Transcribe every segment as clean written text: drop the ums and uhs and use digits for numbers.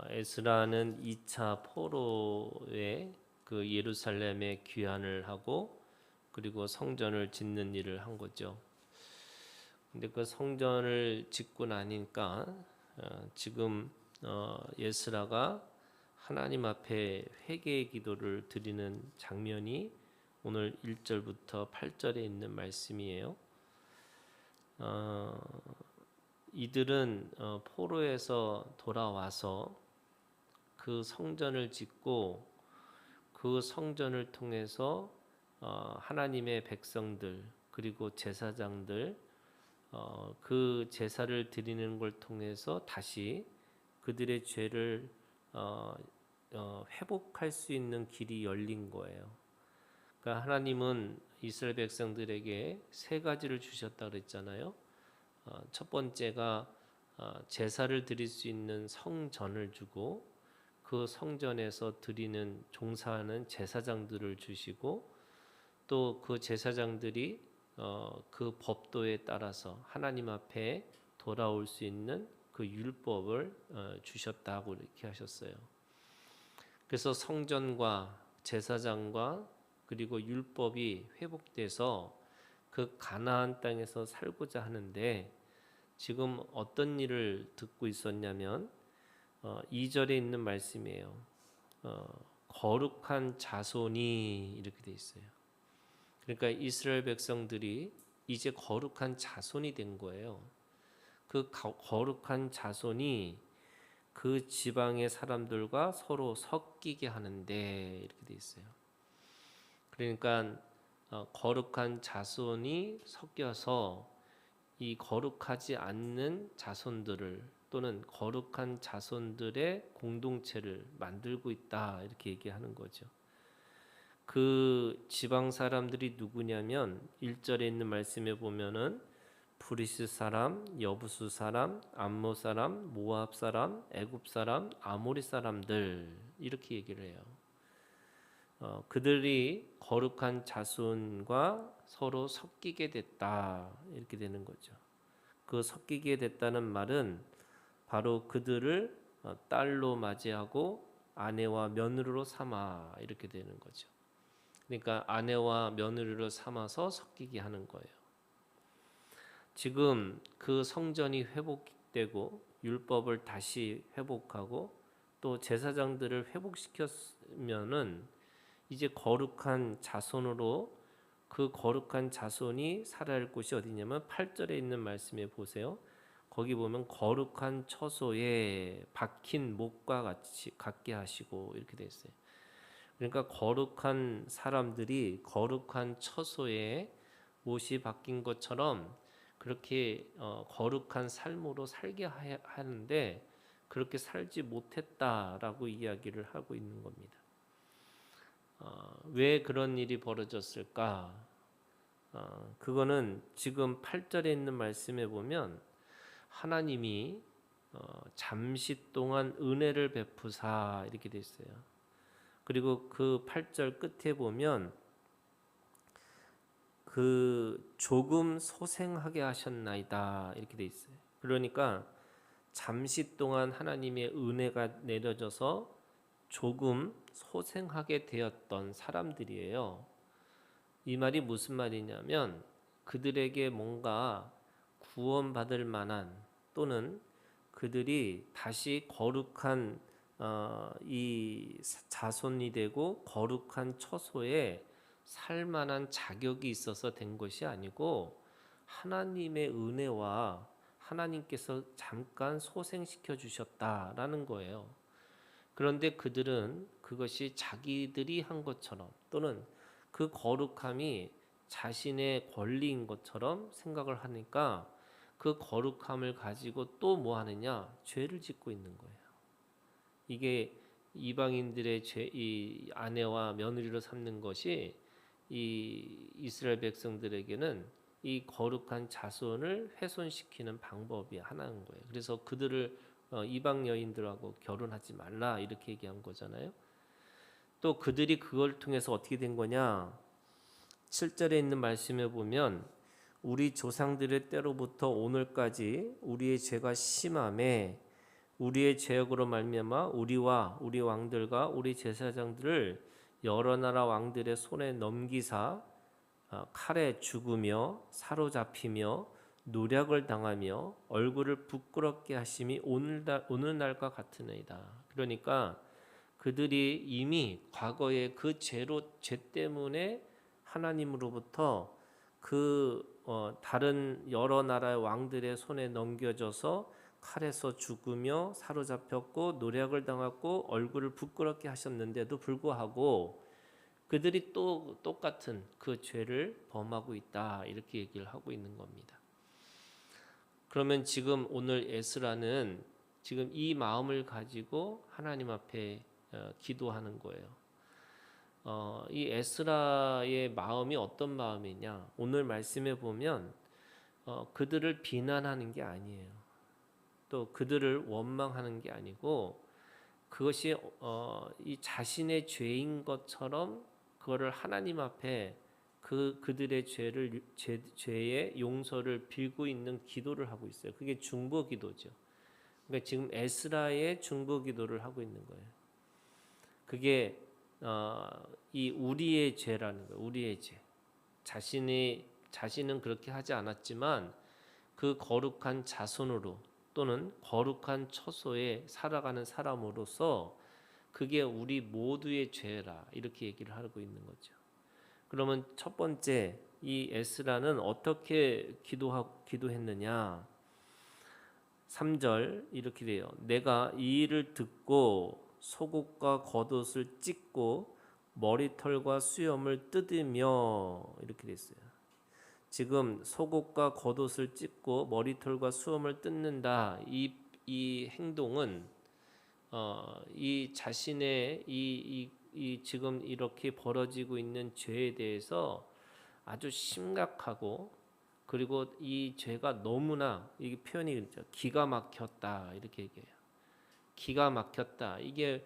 에스라는 2차 포로에 그 예루살렘에 귀환을 하고 그리고 성전을 짓는 일을 한 거죠. 근데 그 성전을 짓고 나니까 지금 에스라가 하나님 앞에 회개의 기도를 드리는 장면이 오늘 1절부터 8절에 있는 말씀이에요. 이들은 포로에서 돌아와서 그 성전을 짓고 그 성전을 통해서 하나님의 백성들 그리고 제사장들 그 제사를 드리는 걸 통해서 다시 그들의 죄를 회복할 수 있는 길이 열린 거예요. 그러니까 하나님은 이스라엘 백성들에게 세 가지를 주셨다 그랬잖아요. 첫 번째가 제사를 드릴 수 있는 성전을 주고 그 성전에서 드리는 종사하는 제사장들을 주시고 또 그 제사장들이 그 법도에 따라서 하나님 앞에 돌아올 수 있는 그 율법을 주셨다고 이렇게 하셨어요. 그래서 성전과 제사장과 그리고 율법이 회복돼서 그 가나안 땅에서 살고자 하는데 지금 어떤 일을 듣고 있었냐면 2절에 있는 말씀이에요. 거룩한 자손이 이렇게 돼 있어요. 그러니까 이스라엘 백성들이 이제 거룩한 자손이 된 거예요. 그 거룩한 자손이 그 지방의 사람들과 서로 섞이게 하는데 이렇게 돼 있어요. 그러니까 거룩한 자손이 섞여서 이 거룩하지 않는 자손들을 또는 거룩한 자손들의 공동체를 만들고 있다 이렇게 얘기하는 거죠. 그 지방 사람들이 누구냐면 1절에 있는 말씀에 보면은 브리스 사람, 여부수 사람, 암모 사람, 모압 사람, 애굽 사람, 아모리 사람들 이렇게 얘기를 해요. 그들이 거룩한 자손과 서로 섞이게 됐다 이렇게 되는 거죠. 그 섞이게 됐다는 말은 바로 그들을 딸로 맞이하고 아내와 며느리로 삼아 이렇게 되는 거죠. 그러니까 아내와 며느리로 삼아서 섞이게 하는 거예요. 지금 그 성전이 회복되고 율법을 다시 회복하고 또 제사장들을 회복시켰으면은 이제 거룩한 자손으로 그 거룩한 자손이 살아야 할 곳이 어디냐면 8절에 있는 말씀에 보세요. 거기 보면 거룩한 처소에 박힌 목과 같게 하시고 이렇게 돼 있어요. 그러니까 거룩한 사람들이 거룩한 처소에 못이 박힌 것처럼 그렇게 거룩한 삶으로 살게 하는데 그렇게 살지 못했다라고 이야기를 하고 있는 겁니다. 왜 그런 일이 벌어졌을까? 그거는 지금 8절에 있는 말씀에 보면 하나님이 잠시 동안 은혜를 베푸사 이렇게 돼 있어요. 그리고 그 8절 끝에 보면 그 조금 소생하게 하셨나이다 이렇게 돼 있어요. 그러니까 잠시 동안 하나님의 은혜가 내려져서 조금 소생하게 되었던 사람들이에요. 이 말이 무슨 말이냐면 그들에게 뭔가 구원받을 만한 또는 그들이 다시 거룩한 이 자손이 되고 거룩한 처소에 살 만한 자격이 있어서 된 것이 아니고 하나님의 은혜와 하나님께서 잠깐 소생시켜 주셨다라는 거예요. 그런데 그들은 그것이 자기들이 한 것처럼 또는 그 거룩함이 자신의 권리인 것처럼 생각을 하니까 그 거룩함을 가지고 또 뭐 하느냐? 죄를 짓고 있는 거예요. 이게 이방인들의 이 아내와 며느리로 삼는 것이 이 이스라엘 백성들에게는 이 거룩한 자손을 훼손시키는 방법이 하나인 거예요. 그래서 그들을 이방 여인들하고 결혼하지 말라 이렇게 얘기한 거잖아요. 또 그들이 그걸 통해서 어떻게 된 거냐? 7절에 있는 말씀에 보면 우리 조상들의 때로부터 오늘까지 우리의 죄가 심함에 우리의 죄악으로 말미암아 우리와 우리 왕들과 우리 제사장들을 여러 나라 왕들의 손에 넘기사 칼에 죽으며 사로잡히며 노략을 당하며 얼굴을 부끄럽게 하심이 오늘날과 같으니이다. 그러니까 그들이 이미 과거에 그 죄 때문에 하나님으로부터 다른 여러 나라의 왕들의 손에 넘겨져서 칼에서 죽으며 사로잡혔고 노략을 당했고 얼굴을 부끄럽게 하셨는데도 불구하고 그들이 또 똑같은 그 죄를 범하고 있다, 이렇게 얘기를 하고 있는 겁니다. 그러면 지금 오늘 에스라는 지금 이 마음을 가지고 하나님 앞에 기도하는 거예요. 이 에스라의 마음이 어떤 마음이냐? 오늘 말씀에 보면 그들을 비난하는 게 아니에요. 또 그들을 원망하는 게 아니고 그것이 이 자신의 죄인 것처럼 그거를 하나님 앞에 그들의 죄의 용서를 빌고 있는 기도를 하고 있어요. 그게 중보 기도죠. 그러니까 지금 에스라의 중보 기도를 하고 있는 거예요. 그게 이 우리의 죄라는 거예요. 우리의 죄. 자신은 그렇게 하지 않았지만 그 거룩한 자손으로 또는 거룩한 처소에 살아가는 사람으로서 그게 우리 모두의 죄라, 이렇게 얘기를 하고 있는 거죠. 그러면 첫 번째, 이 에스라는 어떻게 기도했느냐? 3절 이렇게 돼요. 내가 이 일을 듣고 속옷과 겉옷을 찢고 머리털과 수염을 뜯으며, 이렇게 됐어요. 지금 속옷과 겉옷을 찢고 머리털과 수염을 뜯는다. 이 행동은 이 자신의 이 지금 이렇게 벌어지고 있는 죄에 대해서 아주 심각하고, 그리고 이 죄가 너무나, 이게 표현이 기가 막혔다, 이렇게 얘기해요. 기가 막혔다. 이게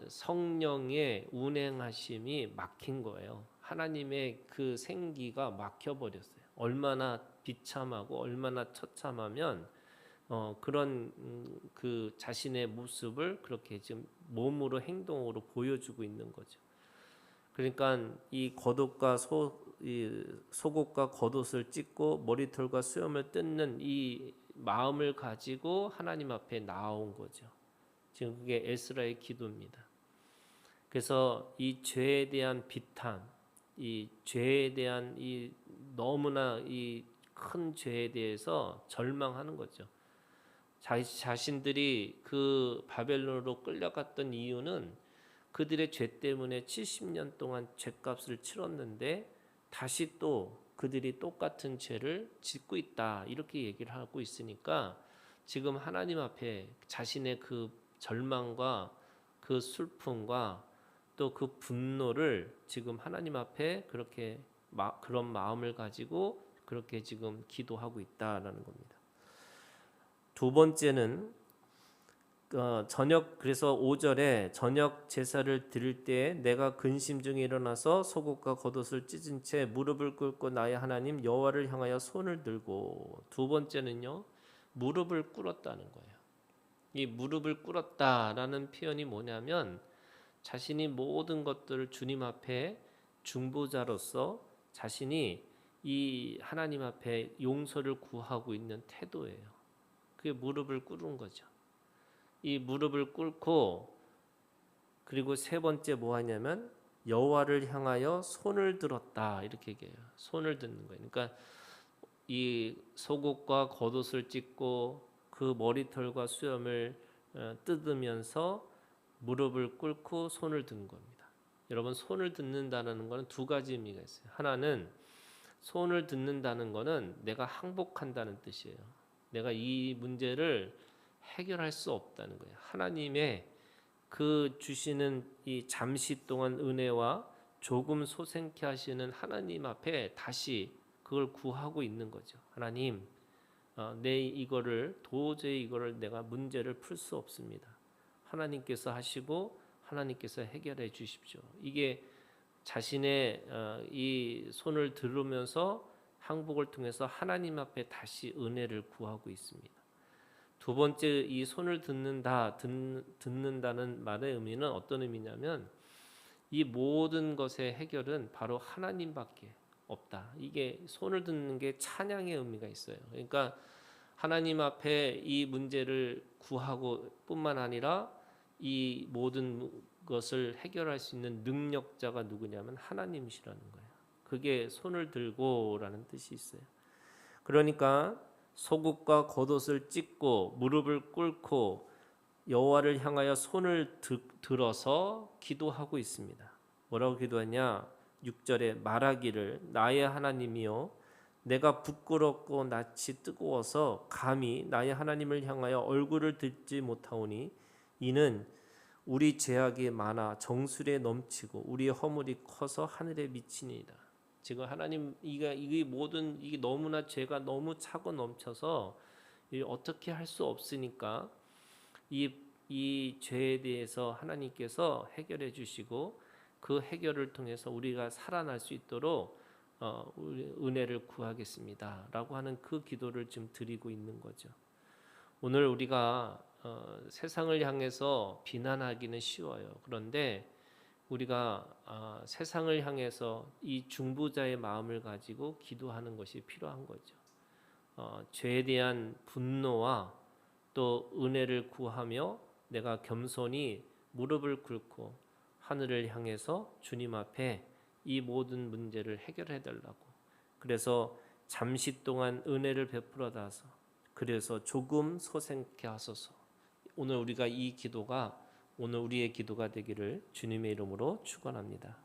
성령의 운행하심이 막힌 거예요. 하나님의 그 생기가 막혀버렸어요. 얼마나 비참하고 얼마나 처참하면 그런 그 자신의 모습을 그렇게 지금 몸으로 행동으로 보여주고 있는 거죠. 그러니까 이 속옷과 겉옷을 찢고 머리털과 수염을 뜯는 이 마음을 가지고 하나님 앞에 나온 거죠. 지금 그게 에스라의 기도입니다. 그래서 이 죄에 대한 비탄, 이 죄에 대한 이 너무나 이 큰 죄에 대해서 절망하는 거죠. 자신들이 그 바벨론으로 끌려갔던 이유는 그들의 죄 때문에 70년 동안 죄값을 치렀는데 다시 또 그들이 똑같은 죄를 짓고 있다, 이렇게 얘기를 하고 있으니까 지금 하나님 앞에 자신의 그 절망과 그 슬픔과 또 그 분노를 지금 하나님 앞에 그렇게 그런 마음을 가지고 그렇게 지금 기도하고 있다라는 겁니다. 두 번째는 그래서 5절에 저녁 제사를 드릴 때에 내가 근심 중에 일어나서 속옷과 겉옷을 찢은 채 무릎을 꿇고 나의 하나님 여호와를 향하여 손을 들고, 두 번째는요, 무릎을 꿇었다는 거예요. 이 무릎을 꿇었다라는 표현이 뭐냐면 자신이 모든 것들을 주님 앞에 중보자로서 자신이 이 하나님 앞에 용서를 구하고 있는 태도예요. 그게 무릎을 꿇은 거죠. 이 무릎을 꿇고, 그리고 세 번째 뭐 하냐면 여호와를 향하여 손을 들었다, 이렇게 얘기해요. 손을 드는 거예요. 그러니까 이 속옷과 겉옷을 찢고 그 머리털과 수염을 뜯으면서 무릎을 꿇고 손을 든 겁니다. 여러분, 손을 듣는다는 것은 두 가지 의미가 있어요. 하나는 손을 듣는다는 것은 내가 항복한다는 뜻이에요. 내가 이 문제를 해결할 수 없다는 거예요. 하나님의 그 주시는 이 잠시 동안 은혜와 조금 소생케 하시는 하나님 앞에 다시 그걸 구하고 있는 거죠. 하나님, 도저히 이거를 내가 문제를 풀 수 없습니다. 하나님께서 하시고 하나님께서 해결해 주십시오. 이게 자신의 이 손을 들으면서 항복을 통해서 하나님 앞에 다시 은혜를 구하고 있습니다. 두 번째 이 손을 듣는다는 말의 의미는 어떤 의미냐면 이 모든 것의 해결은 바로 하나님밖에 없다. 이게 손을 듣는 게 찬양의 의미가 있어요. 그러니까 하나님 앞에 이 문제를 구하고 뿐만 아니라 이 모든 것을 해결할 수 있는 능력자가 누구냐면 하나님이시라는 거예요. 그게 손을 들고라는 뜻이 있어요. 그러니까 속옷과 겉옷을 찢고 무릎을 꿇고 여호와를 향하여 손을 들어서 기도하고 있습니다. 뭐라고 기도하냐? 6절에 말하기를 나의 하나님이여 내가 부끄럽고 낯이 뜨거워서 감히 나의 하나님을 향하여 얼굴을 들지 못하오니 이는 우리 죄악이 많아 정수리에 넘치고 우리의 허물이 커서 하늘에 미치니이다. 지금 하나님 이게 모든 이게 너무나 죄가 너무 차고 넘쳐서 어떻게 할 수 없으니까 이 죄에 대해서 하나님께서 해결해 주시고 그 해결을 통해서 우리가 살아날 수 있도록 은혜를 구하겠습니다라고 하는 그 기도를 지금 드리고 있는 거죠. 오늘 우리가 세상을 향해서 비난하기는 쉬워요. 그런데 우리가 세상을 향해서 이 중보자의 마음을 가지고 기도하는 것이 필요한 거죠. 죄에 대한 분노와 또 은혜를 구하며 내가 겸손히 무릎을 꿇고 하늘을 향해서 주님 앞에 이 모든 문제를 해결해 달라고. 그래서 잠시 동안 은혜를 베풀어 다서 그래서 조금 소생케 하소서. 오늘 우리가 이 기도가 오늘 우리의 기도가 되기를 주님의 이름으로 축원합니다.